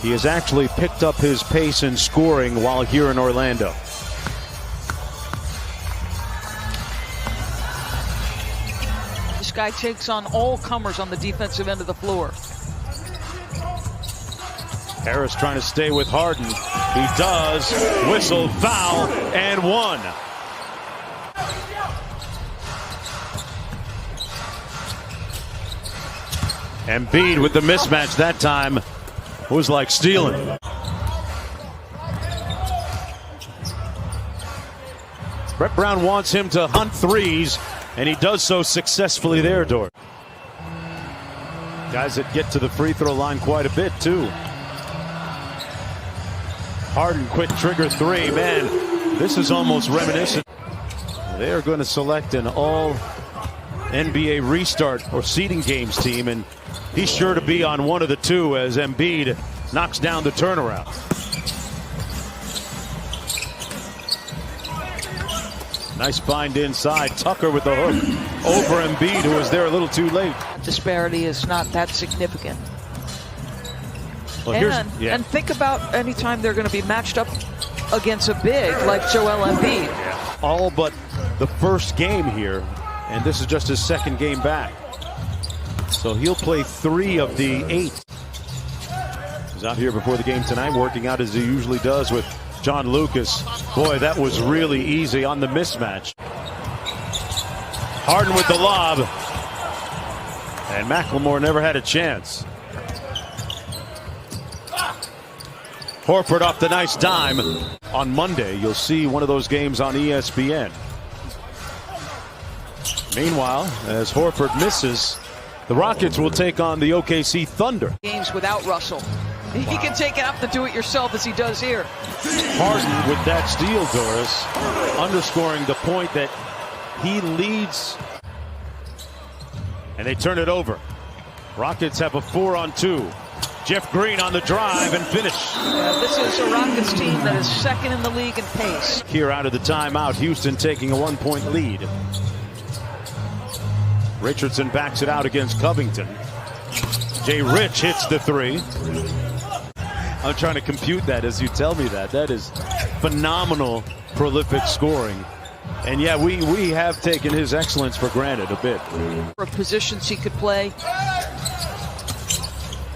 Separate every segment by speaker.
Speaker 1: He has actually picked up his pace in scoring while here in Orlando.
Speaker 2: This guy takes on all comers on the defensive end of the floor.
Speaker 1: Harris trying to stay with Harden. He does. Whistle, foul, and one. Embiid with the mismatch that time was like stealing. Brett Brown wants him to hunt threes, and he does so successfully there, Dort. Guys that get to the free throw line quite a bit, too. Harden quick trigger three. Man, this is almost reminiscent. They are going to select an all NBA restart or seeding games team, and he's sure to be on one of the two as Embiid knocks down the turnaround. Nice find inside. Tucker with the hook over Embiid, who was there a little too late.
Speaker 2: Disparity is not that significant.
Speaker 1: Well,
Speaker 2: and think about any time they're going to be matched up against a big like Joel Embiid.
Speaker 1: Yeah. All but the first game here, and this is just his second game back. So he'll play 3 of the 8. He's out here before the game tonight, working out as he usually does with John Lucas. Boy, that was really easy on the mismatch. Harden with the lob. And McLemore never had a chance. Horford off the nice dime. On Monday, you'll see one of those games on ESPN. Meanwhile, as Horford misses, the Rockets will take on the OKC Thunder.
Speaker 2: Games without Russell. He can take it up to do it yourself as he does here.
Speaker 1: Harden with that steal, Doris, underscoring the point that he leads. And they turn it over. Rockets have a 4-on-2. Jeff Green on the drive and finish.
Speaker 2: Yeah, this is a Rockets team that is second in the league in pace.
Speaker 1: Here out of the timeout, Houston taking a 1-point lead. Richardson backs it out against Covington. Jay Rich hits the 3. I'm trying to compute that as you tell me that. That is phenomenal, prolific scoring. And yeah, we have taken his excellence for granted a bit.
Speaker 2: For positions he could play.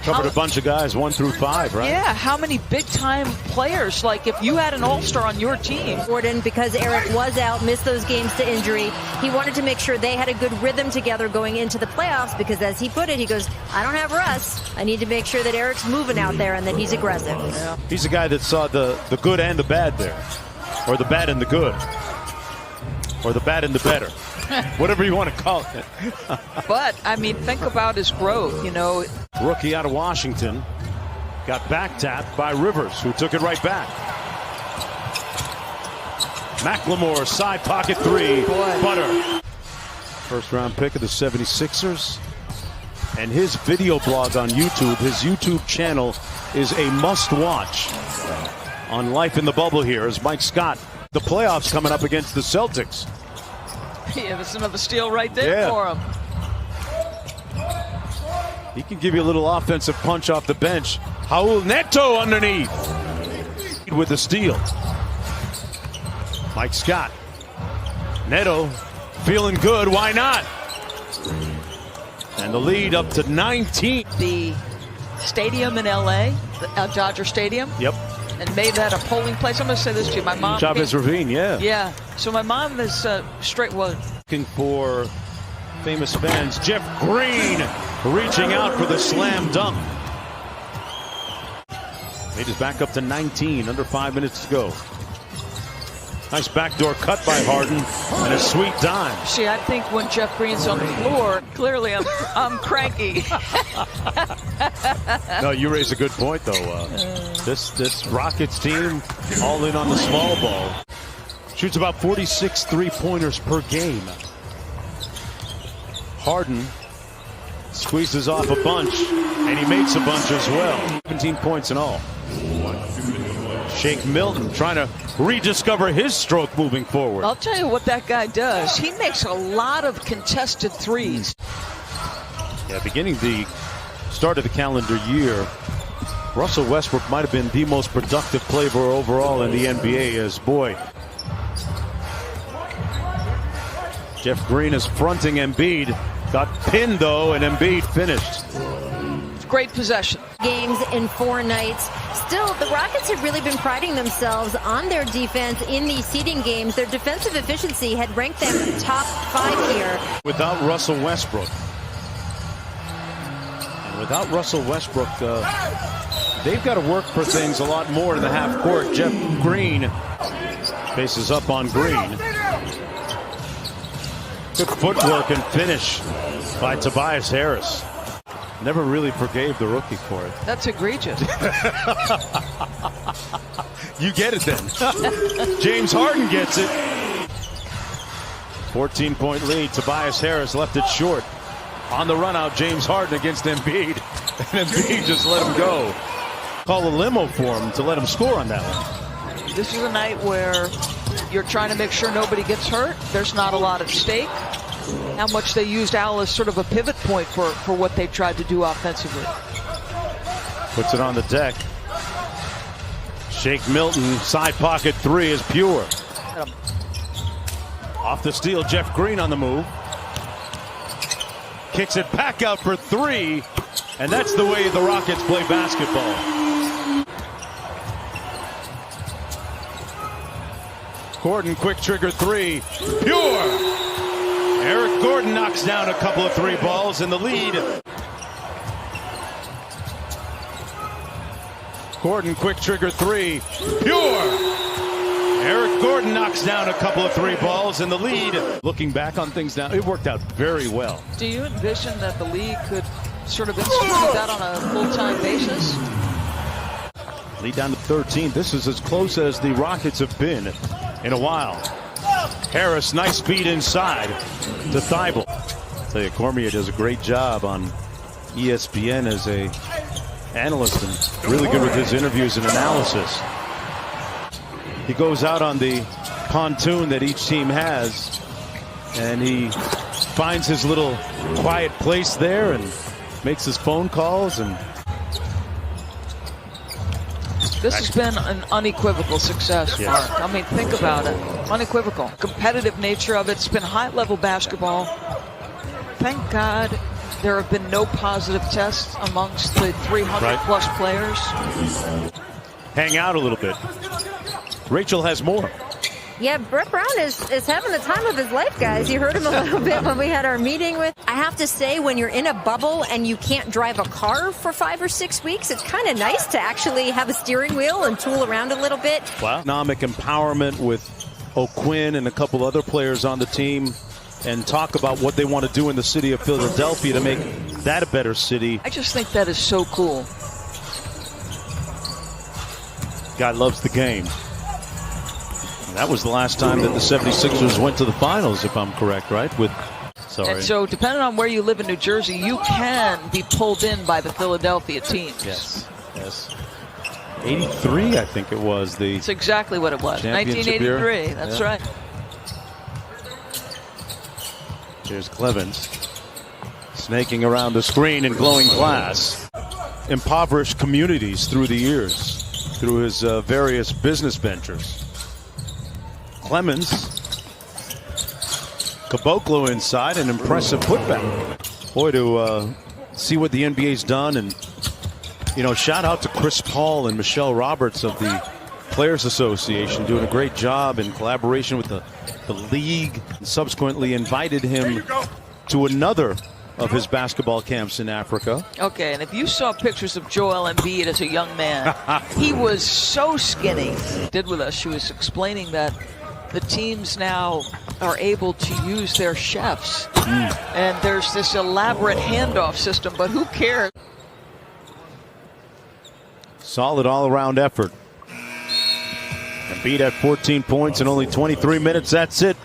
Speaker 1: Covered a bunch of guys 1 through 5, right?
Speaker 2: Yeah, how many big-time players? Like if you had an all-star on your team.
Speaker 3: Gordon, because Eric was out, missed those games to injury, he wanted to make sure they had a good rhythm together going into the playoffs because, as he put it, he goes, I don't have Russ. I need to make sure that Eric's moving out there and that he's aggressive.
Speaker 2: Yeah.
Speaker 1: He's a guy that saw the good and the bad there. Or the bad and the good. Or the bad and the better. Whatever you want to call it.
Speaker 2: But, I mean, think about his growth, you know.
Speaker 1: Rookie out of Washington got back tapped by Rivers, who took it right back. McLemore, side pocket 3.
Speaker 2: Boy.
Speaker 1: Butter. First round pick of the 76ers. And his video blog on YouTube, his YouTube channel, is a must watch on Life in the Bubble here as Mike Scott. The playoffs coming up against the Celtics.
Speaker 2: Yeah, that's another steal right there for him.
Speaker 1: He can give you a little offensive punch off the bench. Raul Neto underneath with the steal. Mike Scott. Neto feeling good. Why not? And the lead up to 19.
Speaker 2: The stadium in L.A., the Dodger Stadium.
Speaker 1: Yep.
Speaker 2: And made that a polling place. I'm going to say this to you. My mom.
Speaker 1: Chavez Ravine, yeah.
Speaker 2: Yeah. So my mom is
Speaker 1: looking for famous fans. Jeff Green reaching out for the slam dunk. It is back up to 19, under 5 minutes to go. Nice backdoor cut by Harden and a sweet dime.
Speaker 2: See, I think when Jeff Green's on the floor, clearly I'm cranky.
Speaker 1: No, you raise a good point, though. This Rockets team all in on the small ball. Shoots about 46 three-pointers per game. Harden squeezes off a bunch, and he makes a bunch as well. 17 points in all. Shake Milton trying to rediscover his stroke moving forward.
Speaker 2: I'll tell you what that guy does. He makes a lot of contested threes.
Speaker 1: Yeah, beginning the start of the calendar year, Russell Westbrook might have been the most productive player overall in the NBA, as boy. Jeff Green is fronting Embiid. Got pinned though, and Embiid finished.
Speaker 2: Great possession.
Speaker 3: Games in 4 nights. Still, the Rockets have really been priding themselves on their defense in these seeding games. Their defensive efficiency had ranked them top 5 here.
Speaker 1: Without Russell Westbrook. And without Russell Westbrook, they've got to work for things a lot more in the half court. Jeff Green faces up on Green. Good footwork and finish by Tobias Harris. Never really forgave the rookie for it.
Speaker 2: That's egregious.
Speaker 1: You get it then. James Harden gets it. 14-point lead. Tobias Harris left it short. On the run out, James Harden against Embiid. And Embiid just let him go. Call a limo for him to let him score on that one.
Speaker 2: This is a night where you're trying to make sure nobody gets hurt. There's not a lot at stake. How much they used Al as sort of a pivot point for what they tried to do offensively.
Speaker 1: Puts it on the deck. Shake Milton, side pocket 3 is pure. Off the steal, Jeff Green on the move. Kicks it back out for 3, and that's the way the Rockets play basketball. Gordon, quick trigger 3, pure! Eric Gordon knocks down a couple of 3 balls in the lead. Gordon, quick trigger 3, pure! Eric Gordon knocks down a couple of 3 balls in the lead. Looking back on things now, it worked out very well.
Speaker 2: Do you envision that the league could sort of institute that on a full-time basis?
Speaker 1: Lead down to 13. This is as close as the Rockets have been in a while. Harris, nice feed inside to Thibault. I'll tell you, Cormier does a great job on ESPN as a analyst and really good with his interviews and analysis. He goes out on the pontoon that each team has, and he finds his little quiet place there and makes his phone calls. And
Speaker 2: this has been an unequivocal success,
Speaker 1: yes.
Speaker 2: Mark. I mean, think about it. Unequivocal. Competitive nature of it. It's been high-level basketball. Thank God there have been no positive tests amongst the 300-plus players.
Speaker 1: Hang out a little bit. Rachel has more.
Speaker 3: Yeah, Brett Brown is having the time of his life, guys. You heard him a little bit when we had our meeting with. I have to say, when you're in a bubble and you can't drive a car for 5 or 6 weeks, it's kind of nice to actually have a steering wheel and tool around a little bit.
Speaker 1: Wow. Economic empowerment with O'Quinn and a couple other players on the team, and talk about what they want to do in the city of Philadelphia to make that a better city.
Speaker 2: I just think that is so cool.
Speaker 1: Guy loves the game. That was the last time that the 76ers went to the finals, if I'm correct, right?
Speaker 2: And so, depending on where you live in New Jersey, you can be pulled in by the Philadelphia teams.
Speaker 1: Yes. 83, I think it was.
Speaker 2: That's exactly what it was. 1983.
Speaker 1: Year.
Speaker 2: That's right.
Speaker 1: Here's Clevens snaking around the screen in glowing glass. Impoverished communities through the years, through his various business ventures. Clemens, Caboclo inside, an impressive putback. Boy, to see what the NBA's done, and shout out to Chris Paul and Michelle Roberts of the Players Association, doing a great job in collaboration with the league, and subsequently invited him to another of his basketball camps in Africa.
Speaker 2: Okay, and if you saw pictures of Joel Embiid as a young man, he was so skinny. Did with us, she was explaining that the teams now are able to use their chefs. And there's this elaborate handoff system, but who cares?
Speaker 1: Solid all-around effort. Embiid at 14 points in only 23 minutes. That's it.